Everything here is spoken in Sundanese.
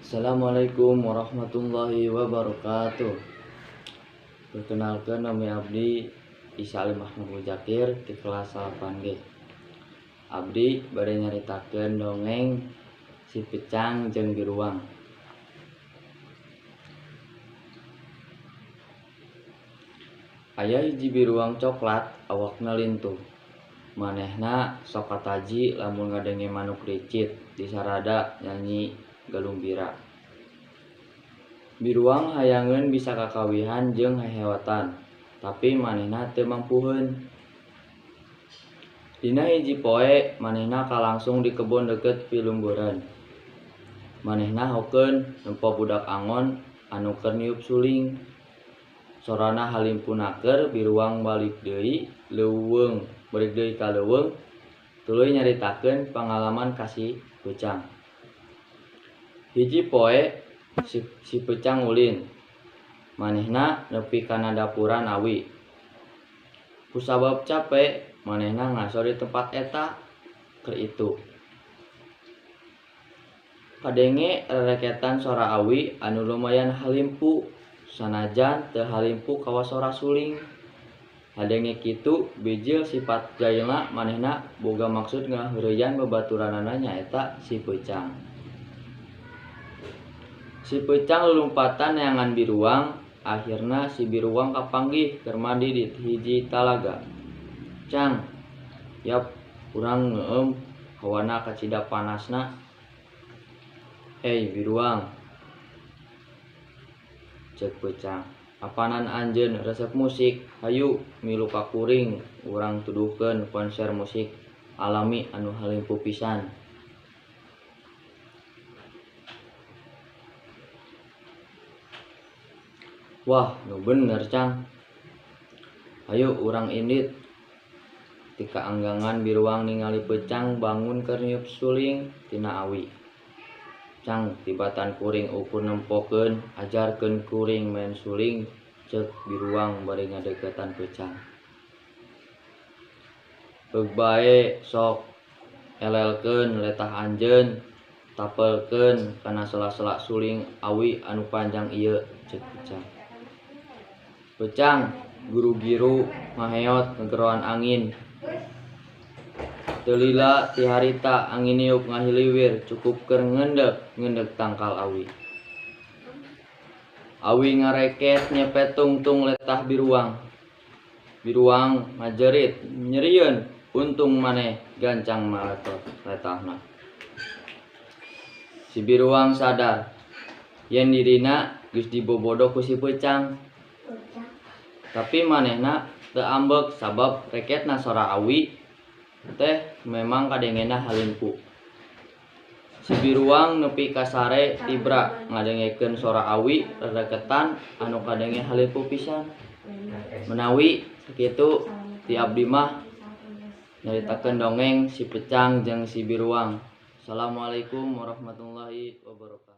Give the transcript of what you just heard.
Assalamualaikum warahmatullahi wabarakatuh. Perkenalkan, nama abdi Isa Ali Mahmud Mujakir di kelas 8G. Abdi bade nyaritakeun dongeng Si Pecang jeung Biruang. Aya hiji biruang coklat awakna lintuh. Manehna sok kataji lamun ngadenge manuk ricit disarada nyanyi galumbira. Biruang hayangeun bisa kakawihan jeung heheotan, tapi manehna teu mampuheun. Dina hiji poe manehna kalangsung di kebon deukeut pilumbureun. Manehna hokeun nempo budak angon anu keur niup suling. Sorana halimpunaker biruang balik deui ka leuweung tuluy nyaritakeun pangalaman ka Si Pecang. Hiji poe si Pecang ulin. Manehna nepi kana dapuran awi. Kusabab cape manehna ngaso di tempat eta keur itu. Kadenge rereketan sora awi anu lumayan halimpu sanajan teu halimpu kawa sora suling. Hadenge kitu bijil sifat jailna manehna boga maksud ngaheureuyaan babaturanana nyaeta Si Pecang. Si Pecang lulumpatan neangan biruang, akhirna si biruang kapanggih keur mandi di hiji talaga. "Cang, yap urang ngeueum hawana kacida panasna." "Hei biruang," ceuk Pecang, "apanan anjeun resep musik? Hayu milu ka kuring urang tuduhkeun konser musik alami anu halimpu pisan." "Wah, nu bener Cang. Hayu urang indit." Ti kaanggangan biruang ningali Pecang bangun keur niup suling tina awi. "Cang, tibatan kuring ukur nempokeun, ajarkeun kuring maen suling," ceuk biruang bari ngadeukeutan Pecang. "Heug bae sok elelkeun letah anjeun, tapelkeun kana sela-sela suling awi anu panjang ieu," ceuk Pecang. "Pecang, guru-giru maheot ngegeroan angin. Teu lila ti harita angin niup ngahiliwir cukup keur ngeundeg tangkal awi." Awi ngareket nyepet tungtung letah biruang. Biruang majerit nyerieun untung maneh gancang maletot letahna. Si biruang sadar yen dirina geus dibobodo ku Si Pecang. Tapi manehna teu ambek sabab reketna sora awi teh memang kadengena halimpu. Si biruang nepi ka sare tibra ngadengekeun sora awi rereketan anu kadenge halimpu pisan. Menawi sakitu ti abdi mah nyaritakeun dongeng Si Pecang jeung Si Biruang. Assalamualaikum warahmatullahi wabarakatuh.